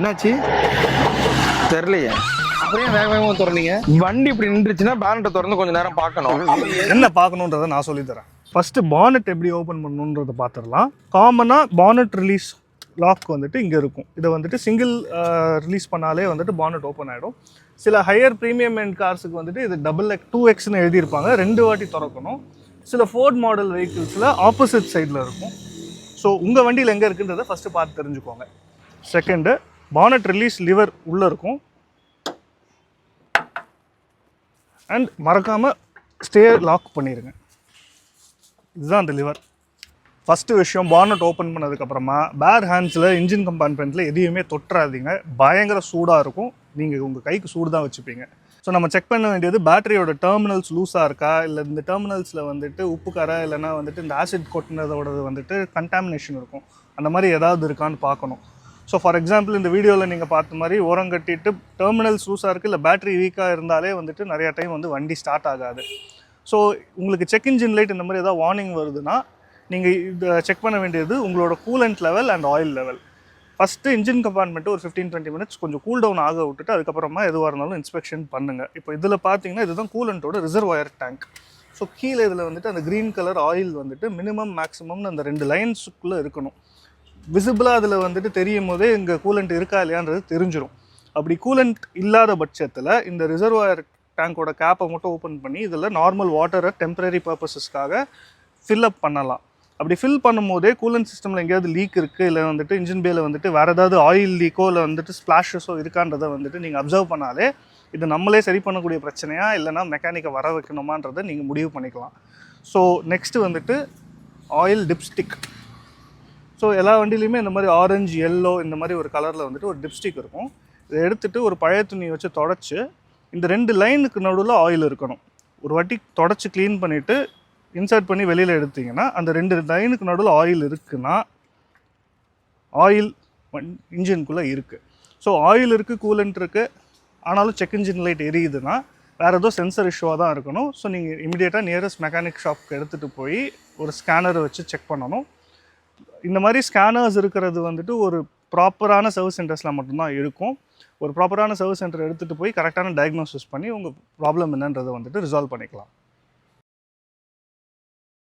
என்னாச்சு தெரியலையே. அப்புறம் வேக வேகமாக திறந்தீங்க? வண்டி இப்படி நின்றுச்சுன்னா பேனட்டை திறந்து கொஞ்சம் நேரம் பார்க்கணும். என்ன பார்க்கணுன்றதை நான் சொல்லித்தரேன். ஃபஸ்ட்டு பானட் எப்படி ஓப்பன் பண்ணணுன்றதை பார்த்துடலாம். காமனாக பானட் ரிலீஸ் லாக் வந்துட்டு இங்கே இருக்கும். இதை வந்துட்டு சிங்கிள் ரிலீஸ் பண்ணாலே வந்துட்டு பானட் ஓப்பன் ஆகிடும். சில ஹையர் ப்ரீமியம் எண்ட் கார்ஸுக்கு வந்துட்டு இது $2Xன்னு எழுதியிருப்பாங்க, 2 வாட்டி திறக்கணும். சில ஃபோர்ட் மாடல் வெஹிக்கிள்ஸில் ஆப்போசிட் சைடில் இருக்கும். ஸோ உங்கள் வண்டியில் எங்கே இருக்குன்றதை ஃபஸ்ட்டு பார்த்து தெரிஞ்சுக்கோங்க. செகண்டு, பானட் ரிலீஸ் லிவர் உள்ளே இருக்கும். அண்ட் மறக்காமல் ஸ்டே லாக் பண்ணிடுங்க. இதுதான் அந்த லிவர். ஃபஸ்ட்டு விஷயம், பானட் ஓப்பன் பண்ணதுக்கப்புறமா பேர் ஹேண்ட்ஸில் இன்ஜின் கம்பார்ட்மெண்ட்டில் எதையுமே தொட்டுறாதீங்க. பயங்கர சூடாக இருக்கும். நீங்கள் உங்கள் கைக்கு சூடு தான் வச்சுப்பீங்க. ஸோ நம்ம செக் பண்ண வேண்டியது பேட்டரியோட டெர்மினல்ஸ் லூஸாக இருக்கா, இல்லை இந்த டெர்மினல்ஸில் வந்துட்டு உப்பு கரை இல்லைனா வந்துட்டு இந்த ஆசிட் கொட்டினதோடது வந்துட்டு கண்டாமினேஷன் இருக்கும். அந்த மாதிரி ஏதாவது இருக்கான்னு பார்க்கணும். ஸோ ஃபார் எக்ஸாம்பிள் இந்த வீடியோவில் நீங்கள் பார்த்த மாதிரி ஓரம் கட்டிட்டு டெர்மினல்ஸ் லூஸாக இருக்குது, இல்லை பேட்டரி வீக்காக இருந்தாலே வந்துட்டு நிறையா டைம் வந்து வண்டி ஸ்டார்ட் ஆகாது. ஸோ உங்களுக்கு செக் இன்ஜின் லைட் இந்த மாதிரி ஏதாவது வார்னிங் வருதுன்னா நீங்கள் இதை செக் பண்ண வேண்டியது உங்களோட coolant level and oil level. First engine compartment ஒரு 15-20 மினிட்ஸ் கொஞ்சம் கூல் டவுன் ஆக விட்டுட்டு அதுக்கப்புறமா எதுவாக இருந்தாலும் இன்ஸ்பெக்ஷன் பண்ணுங்கள். இப்போ இதில் பார்த்தீங்கன்னா இதுதான் கூலண்ட்டோட ரிசர்வாயர் டேங்க். ஸோ கீழே இதில் வந்துட்டு அந்த க்ரீன் கலர் ஆயில் வந்துட்டு மினிமம் மேக்ஸிமம்னு அந்த 2 லைன்ஸுக்குள்ளே இருக்கணும். விசிபிளாக அதில் வந்துட்டு தெரியும் போதே இங்கே கூலண்ட் இருக்கா இல்லையான்றது தெரிஞ்சிடும். அப்படி கூலண்ட் இல்லாத பட்சத்தில் இந்த ரிசர்வாயர் டேங்கோட கேப்பை மட்டும் ஓப்பன் பண்ணி இதில் நார்மல் வாட்டரை டெம்பரரி பர்பஸஸ்க்காக ஃபில்அப் பண்ணலாம். அப்படி ஃபில் பண்ணும்போதே கூலண்ட் சிஸ்டமில் எங்கேயாவது லீக் இருக்குது, இல்லை வந்துட்டு இன்ஜின் பேல வந்துட்டு வேறு ஏதாவது ஆயில் லீக்கோ இல்லை வந்துட்டு ஸ்ப்ளாஷஸோ இருக்கான்றதை வந்துட்டு நீங்கள் அப்சர்வ் பண்ணாலே இது நம்மளே சரி பண்ணக்கூடிய பிரச்சனையா இல்லைனா மெக்கானிக்கை வர வைக்கணுமான்றதை நீங்கள் முடிவு பண்ணிக்கலாம். ஸோ நெக்ஸ்ட்டு வந்துட்டு ஆயில் டிப்ஸ்டிக். ஸோ எல்லா வண்டியிலையுமே இந்த மாதிரி ஆரஞ்சு எல்லோ இந்த மாதிரி ஒரு கலரில் வந்துட்டு ஒரு டிப்ஸ்டிக் இருக்கும். இதை எடுத்துகிட்டு ஒரு பழைய துணியை வச்சு தொடச்சி இந்த 2 லைனுக்கு நடுவில் ஆயில் இருக்கணும். ஒரு வாட்டி தொடச்சி க்ளீன் பண்ணிவிட்டு இன்சர்ட் பண்ணி வெளியில் எடுத்திங்கன்னா அந்த 2 லைனுக்கு நடுவில் ஆயில் இருக்குன்னா ஆயில் இன்ஜின்குள்ளே இருக்குது. ஸோ ஆயில் இருக்குது, கூலண்ட் இருக்குது, ஆனாலும் செக் இன்ஜின் லைட் எரியுதுன்னா வேறு ஏதோ சென்சர் இஷ்யூவாக தான் இருக்கணும். ஸோ நீங்கள் இமீடியட்டாக நியரஸ்ட் மெக்கானிக் ஷாப்க்கு எடுத்துகிட்டு போய் ஒரு ஸ்கேனரை வச்சு செக் பண்ணணும். இந்த மாதிரி ஸ்கேனர்ஸ் இருக்கிறது வந்துட்டு ஒரு ப்ராப்பரான சர்வீஸ் சென்டர்ஸில் மட்டும்தான் இருக்கும். ஒரு ப்ராப்பரான சர்வீஸ் சென்டர் எடுத்துகிட்டு போய் கரெக்டான டயக்னோசிஸ் பண்ணி உங்கள் ப்ராப்ளம் என்னன்றதை வந்துட்டு ரிசால்வ் பண்ணிக்கலாம்.